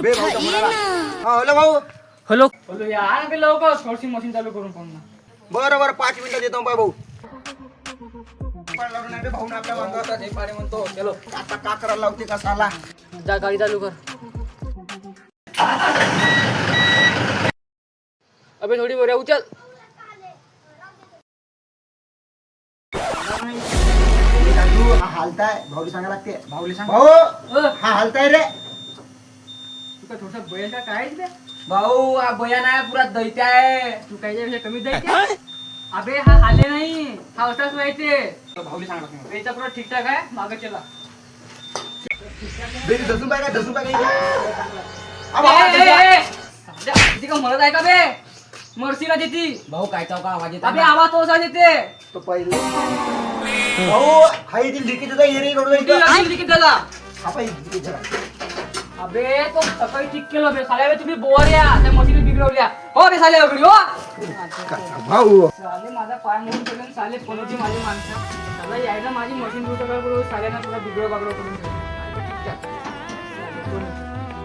बे भाऊ हॅलो भाऊ. हॅलो हॅलो यार बे लवकर सोर्सिंग मशीन चालू करून कोण ना. बरं बरं 5 मिनिटं देतो बाय भाऊ. भाऊ ना आपल्या मागं हे पाणी म्हणतो चलो आता का करायला लावते का साला. जा गाडी चालू कर. अबे थोडी वर उचल. हा हालताय भाऊली सांगा लागते. भाऊली सांग भाऊ हा हालताय रे. तुका थोडसा बयान का काय बे. भाऊ हा बयान आहे पुरा दैत्य आहे. तू काय कमी द्यायचे. अबे हा हाले नाही हा असाच व्हायचे. भाऊली सांगा लागते. त्याचा पुरा ठीकठाक आहे मागे चला. बे दसून बाय काय दसून बाय किती का म्हणत आहे का बे मरसी ना देती. भाऊ काय चौका आवाज येत अबे आवाज तोसा देते. तो पहिले भाऊ हाय ती लिखित एरी कडून किती झाला. हा पाहिजे जरा. अबे तो सकाळी ठीक केलं बे साल्या बे तुम्ही बोर या त्या मशीन बिघडवल्या हो बे साल्या उघडी हो. भाऊ साले माझा पाय मोडून केलं साले पलटी माझी माणसं साला यायला माझी मशीन दुसरं करून साल्यानं तुला बिघडव बागडव करून ठेवलं.